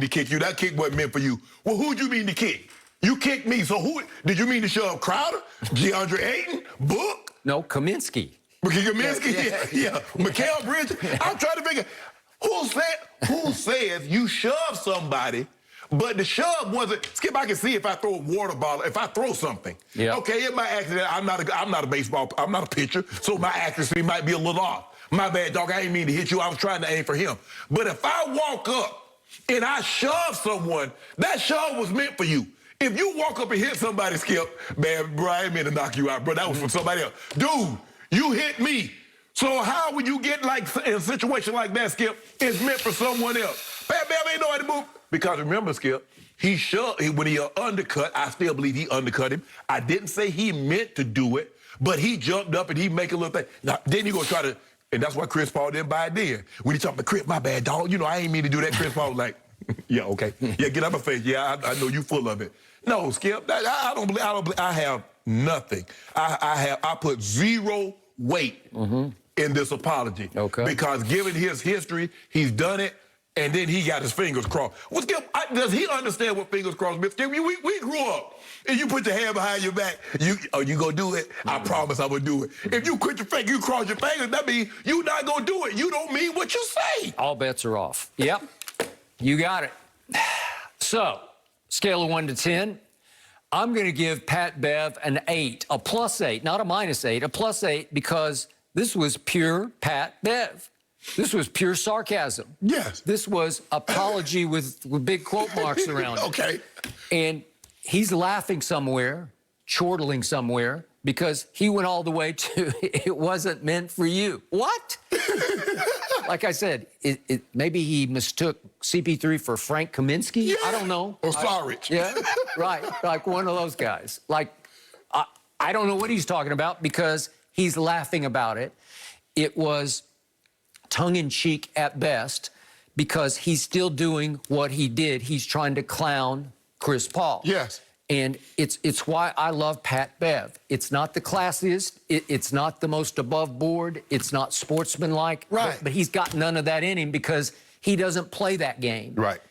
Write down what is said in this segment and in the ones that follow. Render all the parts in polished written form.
to kick you. That kick wasn't meant for you. Well, who'd you mean to kick? You kicked me, so who did you mean to shove? Crowder? DeAndre Ayton? Book? No, Kaminsky. Kaminsky? Yeah. Mikal Bridges? I'm trying to figure, who says you shove somebody, but the shove wasn't, Skip, I can see if I throw a water bottle, if I throw something. Yeah. Okay, in my accident, I'm not a pitcher, so my accuracy might be a little off. My bad, dog, I didn't mean to hit you, I was trying to aim for him. But if I walk up and I shove someone, that shove was meant for you. If you walk up and hit somebody, Skip, man, bro, I ain't meant to knock you out, bro. That was from somebody else. Dude, you hit me. So how would you get like in a situation like that, Skip? It's meant for someone else. Pat Bev ain't know how to move. Because remember, Skip, when he undercut, I still believe he undercut him. I didn't say he meant to do it, but he jumped up and he make a little thing. Now, then you go try to, and that's why Chris Paul didn't buy it then. When he talked about Chris, my bad, dog. You know, I ain't mean to do that. Chris Paul was like, yeah, okay. Yeah, get out my face. Yeah, I know you full of it. No, Skip, I don't believe, I have nothing. I put zero weight in this apology. Okay. Because given his history, he's done it, and then he got his fingers crossed. Well, Skip, does he understand what fingers crossed means? Skip, we grew up, and you put your hand behind your back. You gonna do it? I promise I'm gonna do it. If you quit your finger, you cross your fingers, that means you not gonna do it. You don't mean what you say. All bets are off. Yep, you got it. So, scale of 1 to 10, I'm going to give Pat Bev an 8, a +8, not a -8, a +8, because this was pure Pat Bev. This was pure sarcasm. Yes. This was apology with big quote marks around it. Okay. And he's laughing somewhere, chortling somewhere, because he went all the way to, it wasn't meant for you. What? Like I said, maybe he mistook CP3 for Frank Kaminsky. Yeah. I don't know. Or Sarich. Yeah, right. Like one of those guys. Like, I don't know what he's talking about because he's laughing about it. It was tongue-in-cheek at best because he's still doing what he did. He's trying to clown Chris Paul. Yes. And it's why I love Pat Bev. It's not the classiest. It's not the most above board. It's not sportsmanlike. Right. But he's got none of that in him because he doesn't play that game. Right.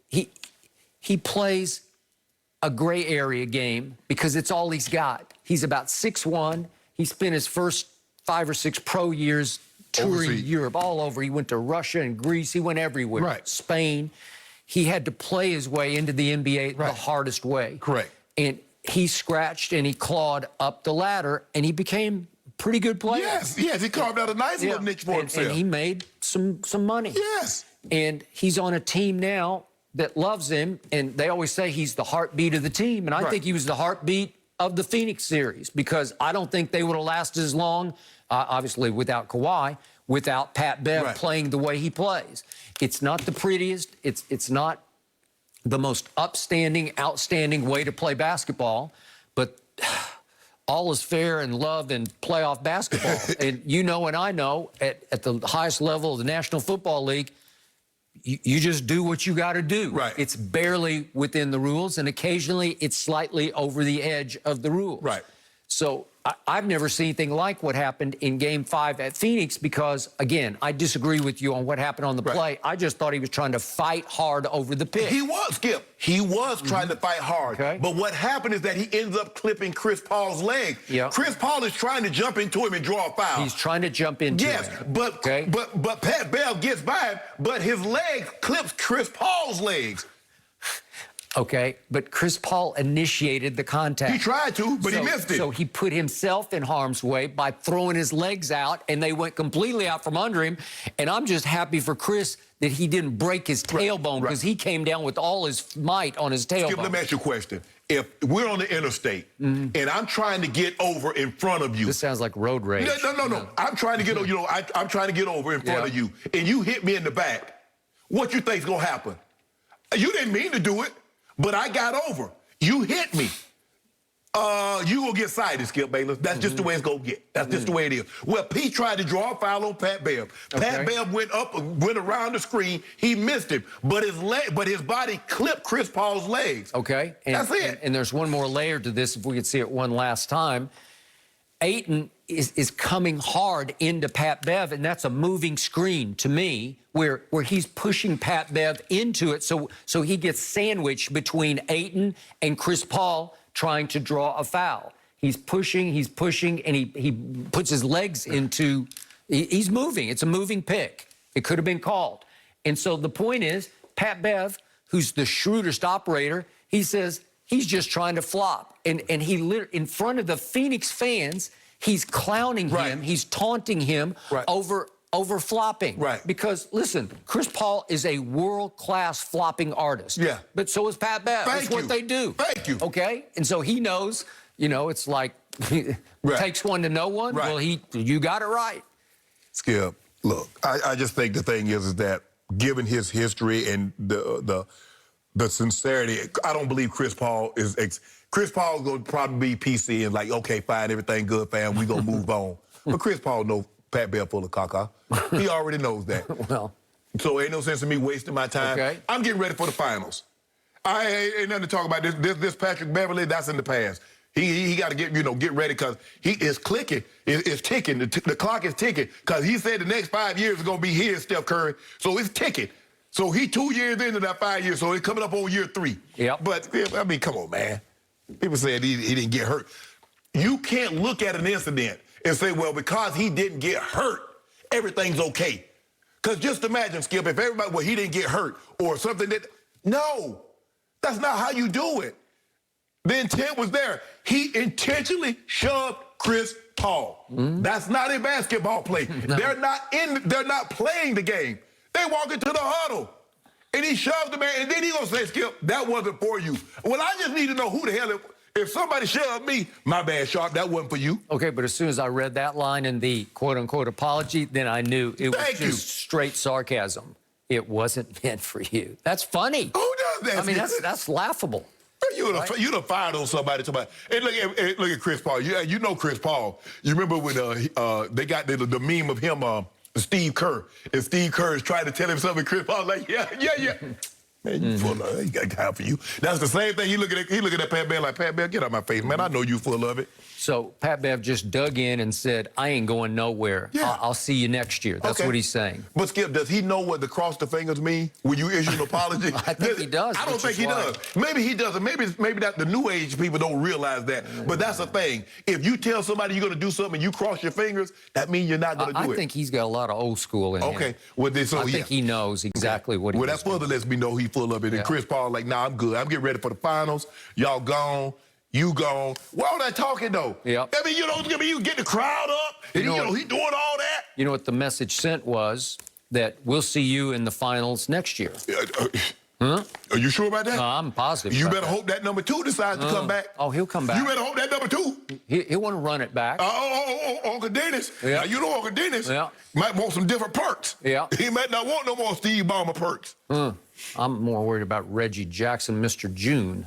He plays a gray area game because it's all he's got. He's about 6'1". He spent his first 5 or 6 pro years touring Europe, all over. He went to Russia and Greece. He went everywhere. Right. Spain. He had to play his way into the NBA the hardest way. Correct. And he scratched and he clawed up the ladder, and he became a pretty good player. Yes, yes, he carved out a nice little niche for himself. And he made some money. Yes. And he's on a team now that loves him, and they always say he's the heartbeat of the team, and I think he was the heartbeat of the Phoenix series because I don't think they would have lasted as long, obviously without Kawhi, without Pat Bev playing the way he plays. It's not the prettiest. It's not the most outstanding way to play basketball, but all is fair in love and playoff basketball. And you know and I know at the highest level of the National Football League, you just do what you got to do. Right. It's barely within the rules, and occasionally it's slightly over the edge of the rules. Right. So I've never seen anything like what happened in Game 5 at Phoenix because, again, I disagree with you on what happened on the play. I just thought he was trying to fight hard over the pitch. He was, Skip. He was trying to fight hard. Okay. But what happened is that he ends up clipping Chris Paul's leg. Yeah. Chris Paul is trying to jump into him and draw a foul. He's trying to jump into him. Yes, but Pat Bev gets by him, but his leg clips Chris Paul's legs. Okay, but Chris Paul initiated the contact. He tried to, but he missed it. So he put himself in harm's way by throwing his legs out, and they went completely out from under him. And I'm just happy for Chris that he didn't break his tailbone because he came down with all his might on his tailbone. Skip, let me ask you a question. If we're on the interstate and I'm trying to get over in front of you. This sounds like road rage. No. I'm trying to get over, I'm trying to get over in front of you, and you hit me in the back. What you think's gonna happen? You didn't mean to do it. But I got over. You hit me. You gonna get cited, Skip Bayless. That's just the way it's gonna get. That's just the way it is. Well, Pete tried to draw a foul on Pat Bev. Pat Bev went around the screen. He missed him, but his body clipped Chris Paul's legs. Okay, that's it. And there's one more layer to this. If we could see it one last time, Ayton is coming hard into Pat Bev, and that's a moving screen to me, where he's pushing Pat Bev into it, so he gets sandwiched between Ayton and Chris Paul trying to draw a foul. He's pushing, and he puts his legs into. He's moving. It's a moving pick. It could have been called. And so the point is, Pat Bev, who's the shrewdest operator, he says he's just trying to flop, and he in front of the Phoenix fans. He's clowning him. He's taunting him over flopping. Right. Because, listen, Chris Paul is a world-class flopping artist. Yeah. But so is Pat Bev. That's what they do. Thank you. Okay? And so he knows, it's like takes one to know one. Right. Well, you got it right. Skip, look, I just think the thing is that given his history and the sincerity, I don't believe Chris Paul is... Chris Paul's going to probably be PC and like, okay, fine, everything good, fam, we going to move on. But Chris Paul knows Pat Bev full of caca. He already knows that. Well. So ain't no sense in me wasting my time. Okay. I'm getting ready for the finals. I ain't nothing to talk about. This Patrick Beverley, that's in the past. He got to get ready because he is clicking. It's ticking. The clock is ticking because he said the next 5 years is going to be his, Steph Curry. So it's ticking. So he 2 years into that 5 years, so it's coming up on year 3. Yep. But, I mean, come on, man. People said he didn't get hurt. You can't look at an incident and say, well, because he didn't get hurt, everything's okay. Because just imagine, Skip, if everybody, well, he didn't get hurt or something that, no, that's not how you do it. The intent was there. He intentionally shoved Chris Paul. That's not a basketball play. No. They're not playing the game. They walk into the huddle. And he shoved the man, and then he gonna say, Skip, that wasn't for you. Well, I just need to know who the hell if somebody shoved me, my bad, Sharpe, that wasn't for you. Okay, but as soon as I read that line in the quote-unquote apology, then I knew it was just straight sarcasm. It wasn't meant for you. That's funny. Who does that? I mean, that's laughable. You done fired on somebody. And look at Chris Paul. You know Chris Paul. You remember when they got the meme of him, Steve Kerr. And Steve Kerr is trying to tell him something. Chris Paul's like, yeah. Man, you full of it. He got time for you. That's the same thing. He looking at Pat Bev like, Pat Bev, get out my face, man. I know you full of it. So Pat Bev just dug in and said, I ain't going nowhere. Yeah. I'll see you next year. That's what he's saying. But, Skip, does he know what the cross the fingers mean when you issue an apology? I think he does. I don't think he does. Maybe he doesn't. Maybe that the new age people don't realize that. But that's the thing. If you tell somebody you're going to do something and you cross your fingers, that means you're not going to do it. I think he's got a lot of old school in him. Okay. Well, I think he knows exactly what he Well, that further lets me know he's full of it. And Chris Paul like, nah, I'm good. I'm getting ready for the finals. Y'all gone. You gone. Why all that talking, though? Yep. I mean, you get the crowd up, and he doing all that. You know what the message sent was? That we'll see you in the finals next year. Are you sure about that? No, I'm positive. You better hope that number 2 decides to come back. Oh, he'll come back. You better hope that number 2. He'll want to run it back. Uncle Dennis. Yeah. Now, you know Uncle Dennis might want some different perks. Yeah. He might not want no more Steve Ballmer perks. I'm more worried about Reggie Jackson, Mr. June.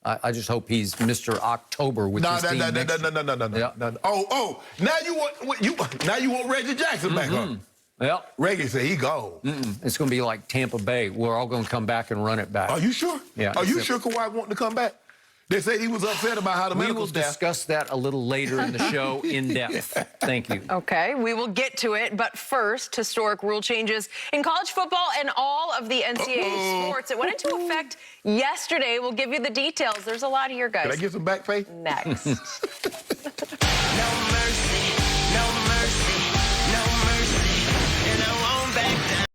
I just hope he's Mr. October with his team next year. No. Oh, now you want Reggie Jackson back, huh? Yeah. Reggie said he gone. It's going to be like Tampa Bay. We're all going to come back and run it back. Are you sure? Yeah. Are you sure Kawhi wanting to come back? They say he was upset about how the medical staff... We will discuss that a little later in the show in depth. Thank you. Okay, we will get to it. But first, historic rule changes in college football and all of the NCAA sports. It went into effect yesterday. We'll give you the details. There's a lot here, guys. Can I get some back pay? Next.